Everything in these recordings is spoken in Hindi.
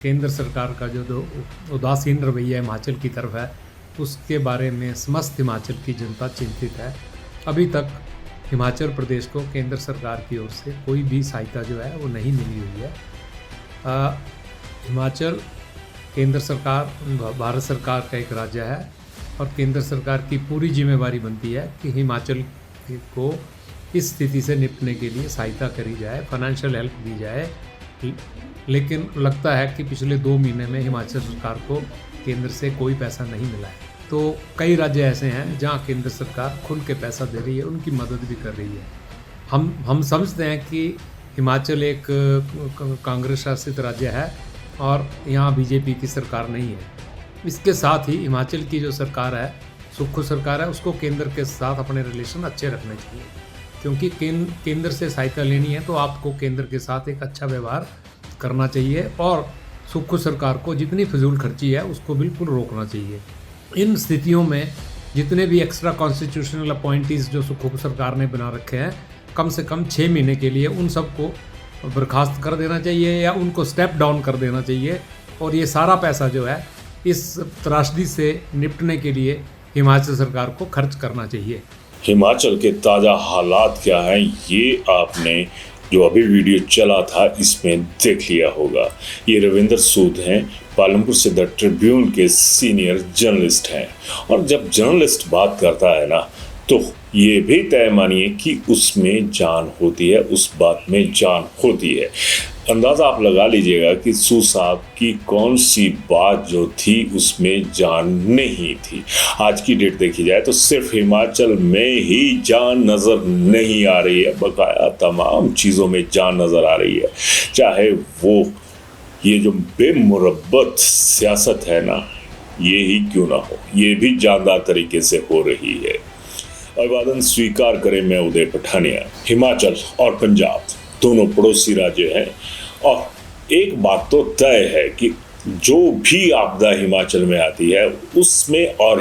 केंद्र सरकार का जो उदासीन रवैया हिमाचल की तरफ है, उसके बारे में समस्त हिमाचल की जनता चिंतित है। अभी तक हिमाचल प्रदेश को केंद्र सरकार की ओर से कोई भी सहायता जो है वो नहीं मिली हुई है। हिमाचल केंद्र सरकार, भारत सरकार का एक राज्य है और केंद्र सरकार की पूरी जिम्मेवारी बनती है कि हिमाचल को इस स्थिति से निपटने के लिए सहायता करी जाए, फाइनेंशियल हेल्प दी जाए। लेकिन लगता है कि पिछले 2 महीने में हिमाचल सरकार को केंद्र से कोई पैसा नहीं मिला है। तो कई राज्य ऐसे हैं जहां केंद्र सरकार खुल के पैसा दे रही है, उनकी मदद भी कर रही है। हम समझते हैं कि हिमाचल एक कांग्रेस शासित राज्य है और यहाँ बीजेपी की सरकार नहीं है। इसके साथ ही हिमाचल की जो सरकार है, सुक्खू सरकार है, उसको केंद्र के साथ अपने रिलेशन अच्छे रखने चाहिए, क्योंकि केंद्र से सहायता लेनी है तो आपको केंद्र के साथ एक अच्छा व्यवहार करना चाहिए और सुक्खू सरकार को जितनी फिजूल खर्ची है उसको बिल्कुल रोकना चाहिए। इन स्थितियों में जितने भी एक्स्ट्रा कॉन्स्टिट्यूशनल अपॉइंटीज़ जो सुक्खू सरकार ने बना रखे हैं, कम से कम 6 महीने के लिए उन सबको बर्खास्त कर देना चाहिए या उनको स्टेप डाउन कर देना चाहिए और ये सारा पैसा जो है इस त्रासदी से निपटने के लिए हिमाचल सरकार को खर्च करना चाहिए। हिमाचल के ताज़ा हालात क्या हैं, ये आपने जो अभी वीडियो चला था इसमें देख लिया होगा। ये रविंद्र सूद हैं, पालमपुर से द ट्रिब्यून के सीनियर जर्नलिस्ट हैं और जब जर्नलिस्ट बात करता है ना, तो ये भी तय मानिए कि उसमें जान होती है, उस बात में जान होती है। अंदाज़ा आप लगा लीजिएगा कि सूद साहब की कौन सी बात जो थी उसमें जान नहीं थी। आज की डेट देखी जाए तो सिर्फ हिमाचल में ही जान नज़र नहीं आ रही है, बकाया तमाम चीज़ों में जान नज़र आ रही है। चाहे वो ये जो बेमुरब्बत सियासत है ना, ये ही क्यों ना हो, ये भी जानदार तरीके से हो रही है। अभिवादन स्वीकार करें, मैं उदय पठानिया। हिमाचल और पंजाब दोनों पड़ोसी राज्य हैं और एक बात तो तय है कि जो भी आपदा हिमाचल में आती है उसमें और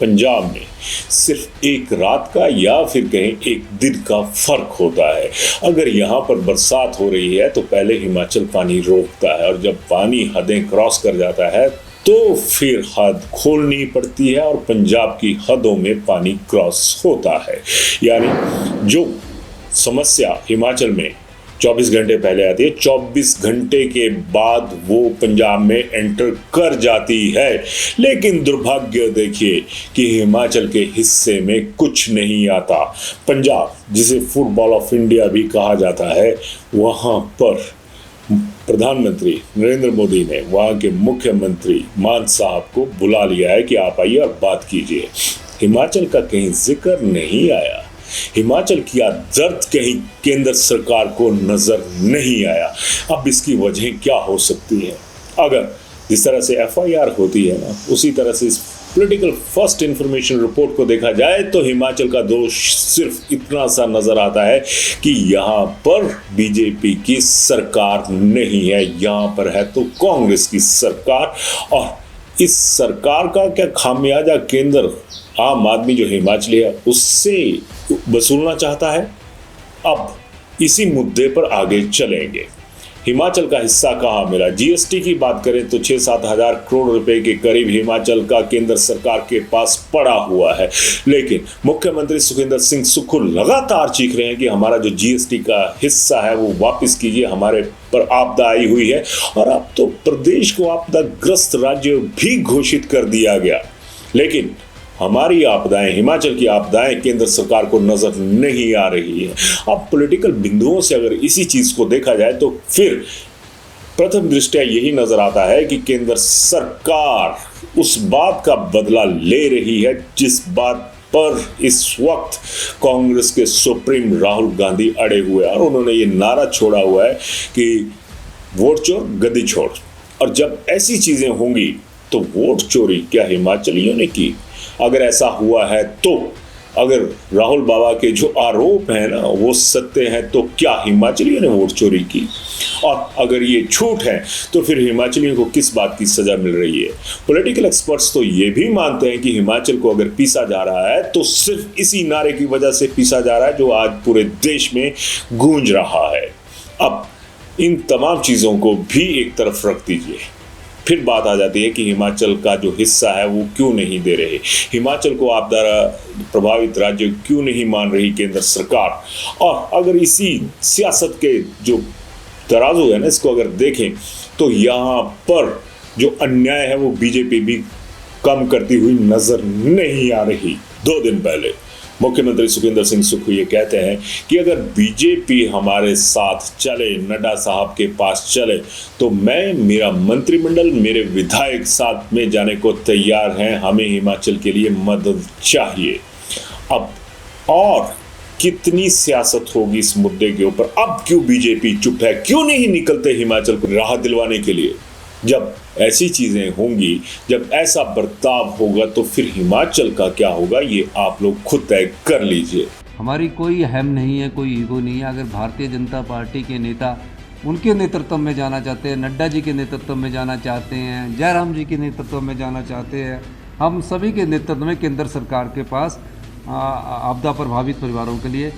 पंजाब में सिर्फ एक रात का या फिर कहीं एक दिन का फर्क होता है। अगर यहाँ पर बरसात हो रही है तो पहले हिमाचल पानी रोकता है और जब पानी हदें क्रॉस कर जाता है तो फिर हद खोलनी पड़ती है और पंजाब की हदों में पानी क्रॉस होता है। यानी जो समस्या हिमाचल में 24 घंटे पहले आती है, 24 घंटे के बाद वो पंजाब में एंटर कर जाती है। लेकिन दुर्भाग्य देखिए कि हिमाचल के हिस्से में कुछ नहीं आता। पंजाब, जिसे फुटबॉल ऑफ इंडिया भी कहा जाता है, वहाँ पर प्रधानमंत्री नरेंद्र मोदी ने वहाँ के मुख्यमंत्री मान साहब को बुला लिया है कि आप आइए और बात कीजिए। हिमाचल का कहीं जिक्र नहीं आया। हिमाचल की दर्द कहीं केंद्र सरकार को नजर नहीं आया। अब इसकी वजह क्या हो सकती है? अगर जिस तरह से FIR होती है ना, उसी तरह से इस पॉलिटिकल फर्स्ट इंफॉर्मेशन रिपोर्ट को देखा जाए तो हिमाचल का दोष सिर्फ इतना सा नजर आता है कि यहाँ पर बीजेपी की सरकार नहीं है, यहाँ पर है तो कांग्रेस की सरकार। और इस सरकार का क्या खामियाजा केंद्र आम आदमी जो हिमाचली है उससे वसूलना चाहता है? अब इसी मुद्दे पर आगे चलेंगे। हिमाचल का हिस्सा कहाँ मिला? GST की बात करें तो 6-7 हज़ार करोड़ रुपए के करीब हिमाचल का केंद्र सरकार के पास पड़ा हुआ है। लेकिन मुख्यमंत्री सुखविंदर सिंह सुक्खू लगातार चीख रहे हैं कि हमारा जो GST का हिस्सा है वो वापस कीजिए, हमारे पर आपदा आई हुई है। और अब तो प्रदेश को आपदाग्रस्त राज्य भी घोषित कर दिया गया। लेकिन हमारी आपदाएं, हिमाचल की आपदाएं केंद्र सरकार को नजर नहीं आ रही है। अब पॉलिटिकल बिंदुओं से अगर इसी चीज को देखा जाए तो फिर प्रथम दृष्टया यही नजर आता है कि केंद्र सरकार उस बात का बदला ले रही है जिस बात पर इस वक्त कांग्रेस के सुप्रीम राहुल गांधी अड़े हुए हैं और उन्होंने ये नारा छोड़ा हुआ है कि वोट चोर गद्दी छोड़। और जब ऐसी चीजें होंगी तो वोट चोरी क्या हिमाचलियों ने की? अगर ऐसा हुआ है तो अगर राहुल बाबा के जो आरोप हैं ना वो सत्य हैं तो क्या हिमाचलियों ने वोट चोरी की? और अगर ये झूठ है तो फिर हिमाचलियों को किस बात की सजा मिल रही है? पॉलिटिकल एक्सपर्ट्स तो ये भी मानते हैं कि हिमाचल को अगर पीसा जा रहा है तो सिर्फ इसी नारे की वजह से पीसा जा रहा है जो आज पूरे देश में गूंज रहा है। अब इन तमाम चीज़ों को भी एक तरफ रख दीजिए। फिर बात आ जाती है कि हिमाचल का जो हिस्सा है वो क्यों नहीं दे रहे, हिमाचल को आपदा प्रभावित राज्य क्यों नहीं मान रही केंद्र सरकार। और अगर इसी सियासत के जो तराजू है ना, इसको अगर देखें तो यहाँ पर जो अन्याय है वो बीजेपी भी कम करती हुई नजर नहीं आ रही। 2 दिन पहले मुख्यमंत्री सुखविंदर सिंह सुक्खू ये कहते हैं कि अगर बीजेपी हमारे साथ चले, नड्डा साहब के पास चले, तो मैं, मेरा मंत्रिमंडल, मेरे विधायक साथ में जाने को तैयार हैं, हमें हिमाचल के लिए मदद चाहिए। अब और कितनी सियासत होगी इस मुद्दे के ऊपर। अब क्यों बीजेपी चुप है, क्यों नहीं निकलते हिमाचल को राहत दिलवाने के लिए। जब ऐसी चीजें होंगी, जब ऐसा बर्ताव होगा, तो फिर हिमाचल का क्या होगा ये आप लोग खुद तय कर लीजिए। हमारी कोई अहम नहीं है, कोई ईगो नहीं है। अगर भारतीय जनता पार्टी के नेता उनके नेतृत्व में जाना चाहते हैं, नड्डा जी के नेतृत्व में जाना चाहते हैं, जयराम जी के नेतृत्व में जाना चाहते हैं, हम सभी के नेतृत्व में केंद्र सरकार के पास आपदा प्रभावित परिवारों के लिए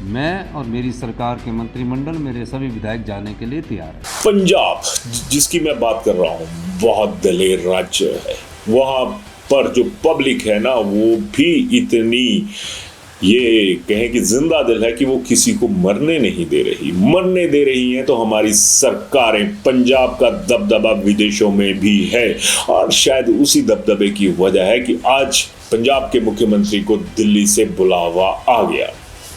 मैं और मेरी सरकार के मंत्रिमंडल, मेरे सभी विधायक जाने के लिए तैयार हैं। पंजाब जिसकी मैं बात कर रहा हूँ बहुत दलेर राज्य है। वहाँ पर जो पब्लिक है ना वो भी इतनी ये कहें कि जिंदा दिल है कि वो किसी को मरने नहीं दे रही। मरने दे रही हैं तो हमारी सरकारें। पंजाब का दबदबा विदेशों में भी है और शायद उसी दबदबे की वजह है कि आज पंजाब के मुख्यमंत्री को दिल्ली से बुलावा आ गया,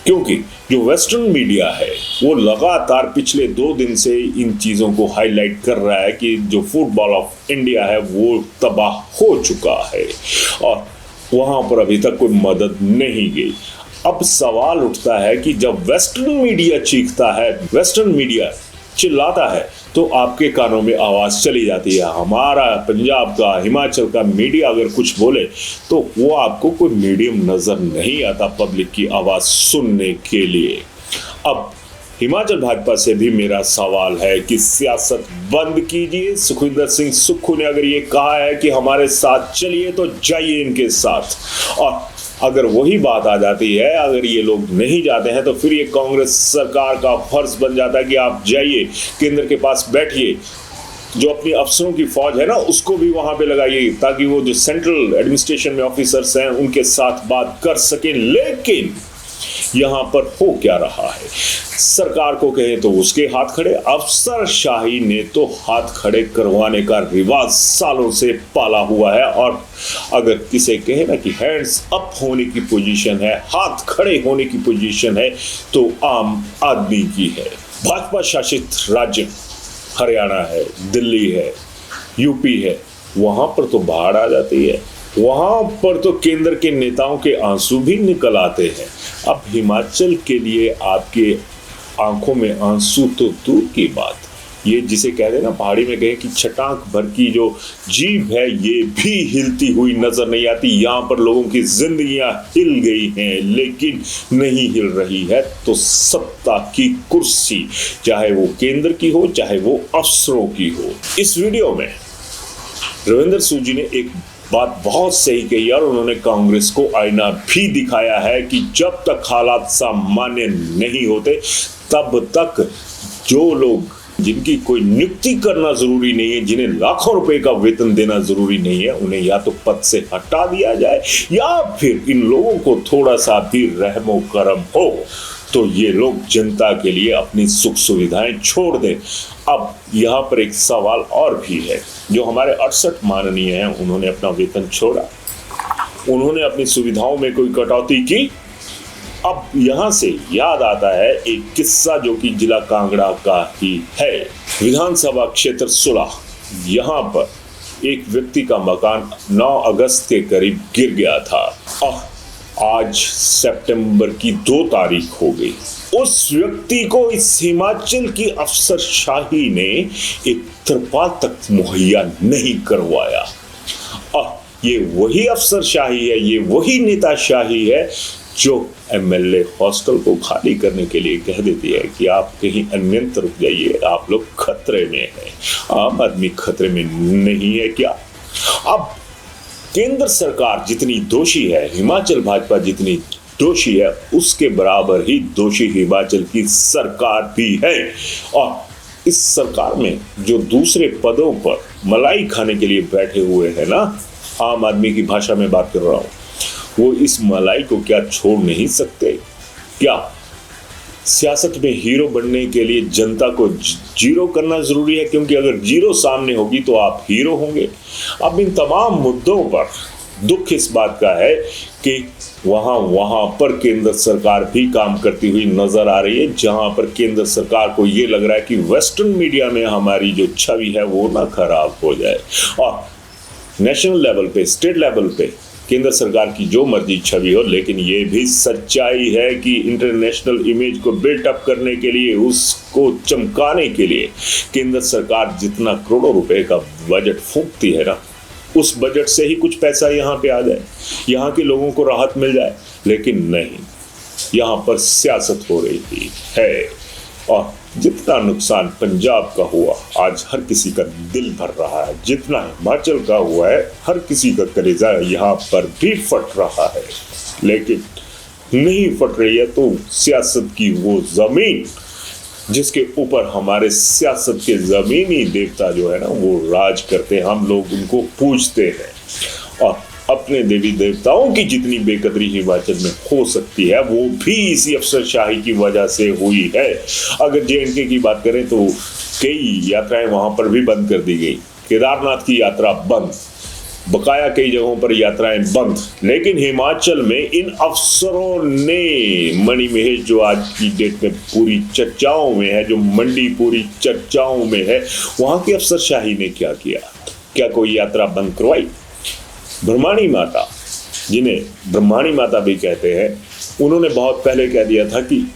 क्योंकि जो वेस्टर्न मीडिया है वो लगातार पिछले 2 दिन से इन चीज़ों को हाईलाइट कर रहा है कि जो फुटबॉल ऑफ इंडिया है वो तबाह हो चुका है और वहाँ पर अभी तक कोई मदद नहीं गई। अब सवाल उठता है कि जब वेस्टर्न मीडिया चीखता है, वेस्टर्न मीडिया चिल्लाता है, तो आपके कानों में आवाज़ चली जाती है। हमारा पंजाब का, हिमाचल का मीडिया अगर कुछ बोले तो वो आपको कोई मीडियम नज़र नहीं आता पब्लिक की आवाज़ सुनने के लिए। अब हिमाचल भाजपा से भी मेरा सवाल है कि सियासत बंद कीजिए। सुखविंदर सिंह सुक्खू ने अगर ये कहा है कि हमारे साथ चलिए तो जाइए इनके साथ, और अगर वही बात आ जाती है, अगर ये लोग नहीं जाते हैं तो फिर ये कांग्रेस सरकार का फर्ज बन जाता है कि आप जाइए, केंद्र के पास बैठिए, जो अपनी अफसरों की फौज है ना उसको भी वहां पे लगाइए ताकि वो जो सेंट्रल एडमिनिस्ट्रेशन में ऑफिसर्स हैं उनके साथ बात कर सकें। लेकिन यहां पर हो क्या रहा है, सरकार को कहें तो उसके हाथ खड़े, अफसरशाही ने तो हाथ खड़े करवाने का रिवाज सालों से पाला हुआ है। और अगर किसे कहे ना कि हैंड्स अप होने की पोजीशन है, हाथ खड़े होने की पोजीशन है, तो आम आदमी की है। भाजपा शासित राज्य हरियाणा है, दिल्ली है, यूपी है, वहां पर तो बाढ़ आ जाती है, वहां पर तो केंद्र के नेताओं के आंसू भी निकल आते हैं। अब हिमाचल के लिए आपके आंखों में आंसू तो दूर की बात, ये जिसे कहते हैं ना पहाड़ी में कहे कि छटाक भर की जो जीभ है ये भी हिलती हुई नजर नहीं आती। यहाँ पर लोगों की जिंदगियां हिल गई हैं, लेकिन नहीं हिल रही है तो सत्ता की कुर्सी, चाहे वो केंद्र की हो चाहे वो अफसरों की हो। इस वीडियो में रविंदर सूद जी ने एक बात बहुत सही कही और उन्होंने कांग्रेस को आईना भी दिखाया है कि जब तक हालात सामान्य नहीं होते तब तक जो लोग जिनकी कोई नियुक्ति करना जरूरी नहीं है, जिन्हें लाखों रुपए का वेतन देना जरूरी नहीं है, उन्हें या तो पद से हटा दिया जाए या फिर इन लोगों को थोड़ा सा भी रहमो करम हो तो ये लोग जनता के लिए अपनी सुख सुविधाएं छोड़ दें। अब यहाँ पर एक सवाल और भी है, जो हमारे 68 माननीय हैं उन्होंने अपना वेतन छोड़ा, उन्होंने अपनी सुविधाओं में कोई कटौती की। अब यहाँ से याद आता है एक किस्सा जो कि जिला कांगड़ा का ही है। विधानसभा क्षेत्र 16, यहाँ पर एक व्यक्ति का मकान 9 अगस्त के करीब गिर गया था और आज सितंबर की 2 तारीख हो गई। उस व्यक्ति को इस हिमाचल की अफसरशाही ने एक तिरपाल तक मुहैया नहीं करवाया। और ये वही अफसरशाही है, ये वही नेताशाही है जो एमएलए हॉस्टल को खाली करने के लिए कह देती है कि आप कहीं अन्यत्र रुक जाइए, आप लोग खतरे में हैं। आम आदमी खतरे में नहीं है क्या? अब केंद्र सरकार जितनी दोषी है, हिमाचल भाजपा जितनी दोषी है, उसके बराबर ही दोषी हिमाचल की सरकार भी है। और इस सरकार में जो दूसरे पदों पर मलाई खाने के लिए बैठे हुए हैं ना, आम आदमी की भाषा में बात कर रहा हूं, वो इस मलाई को क्या छोड़ नहीं सकते? क्या सियासत में हीरो बनने के लिए जनता को जीरो करना जरूरी है? क्योंकि अगर जीरो सामने होगी तो आप हीरो होंगे। अब इन तमाम मुद्दों पर दुख इस बात का है कि वहां पर केंद्र सरकार भी काम करती हुई नजर आ रही है, जहां पर केंद्र सरकार को यह लग रहा है कि वेस्टर्न मीडिया में हमारी जो छवि है वो ना खराब हो जाए। और नेशनल लेवल पे, स्टेट लेवल पे केंद्र सरकार की जो मर्जी छवि हो, लेकिन ये भी सच्चाई है कि इंटरनेशनल इमेज को बिल्टअप करने के लिए, उसको चमकाने के लिए केंद्र सरकार जितना करोड़ों रुपए का बजट फूंकती है ना, उस बजट से ही कुछ पैसा यहाँ पे आ जाए, यहाँ के लोगों को राहत मिल जाए। लेकिन नहीं, यहाँ पर सियासत हो रही है और जितना नुकसान पंजाब का हुआ आज हर किसी का दिल भर रहा है, जितना हिमाचल का हुआ है हर किसी का कलेजा यहाँ पर भी फट रहा है। लेकिन नहीं फट रही है तो सियासत की वो जमीन जिसके ऊपर हमारे सियासत के जमीनी देवता जो है ना वो राज करते हैं, हम लोग उनको पूजते हैं और अपने देवी देवताओं की जितनी बेकदरी हिमाचल में हो सकती है वो भी इसी अफसरशाही की वजह से हुई है। अगर जे.एंड.के की बात करें तो कई यात्राएं वहां पर भी बंद कर दी गई, केदारनाथ की यात्रा बंद, बकाया कई जगहों पर यात्राएं बंद, लेकिन हिमाचल में इन अफसरों ने मणिमहेश जो आज की डेट में पूरी चर्चाओं में है, जो मंडी पूरी चर्चाओं में है, वहां की अफसरशाही ने क्या किया? क्या कोई यात्रा बंद करवाई? ब्रह्माणी माता, जिन्हें ब्रह्माणी माता भी कहते हैं, उन्होंने बहुत पहले कह दिया था कि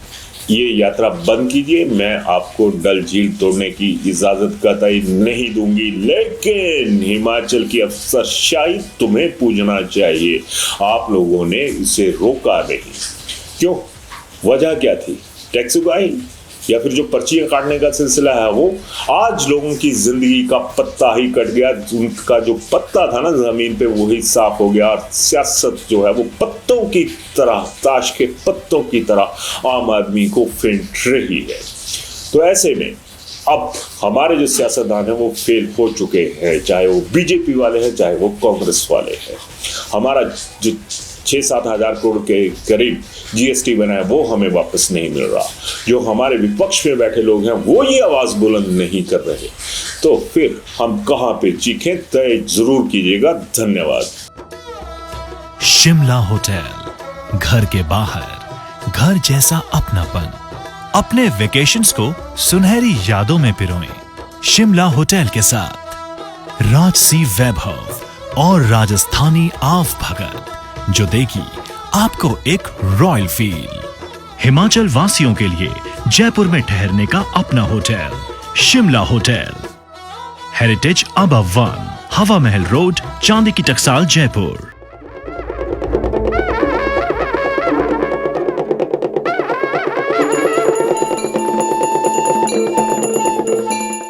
ये यात्रा बंद कीजिए, मैं आपको डल झील तोड़ने की इजाजत कतई नहीं दूंगी, लेकिन हिमाचल की अफसरशाही तुम्हें पूजना चाहिए। आप लोगों ने इसे रोका नहीं। क्यों? वजह क्या थी? टैक्स उगाही या फिर जो पर्चियां काटने का सिलसिला है वो? आज लोगों की जिंदगी का पत्ता ही कट गया, उनका जो पत्ता था ना जमीन पे वही साफ हो गया और सियासत जो है वो पत्तों की तरह, ताश के पत्तों की तरह आम आदमी को फेंट रही है। तो ऐसे में अब हमारे जो सियासतदान है वो फेल हो चुके हैं, चाहे वो बीजेपी वाले हैं चाहे वो कांग्रेस वाले हैं। हमारा जो 6-7 हज़ार करोड़ के करीब जीएसटी बना है वो हमें वापस नहीं मिल रहा। जो हमारे विपक्ष में बैठे लोग हैं वो ये आवाज बुलंद नहीं कर रहे, तो फिर हम कहां पे चीखें? तय जरूर कीजिएगा। धन्यवाद। शिमला होटल, घर के बाहर घर जैसा अपनापन। अपने वेकेशंस को सुनहरी यादों में पिरोएं शिमला होटल के साथ। राजसी वैभव और राजस्थानी आव भगत जो देगी आपको एक रॉयल फील। हिमाचल वासियों के लिए जयपुर में ठहरने का अपना hotel Shimla hotel. Heritage above 1, हवा महल रोड, चांदी की टकसाल, जयपुर।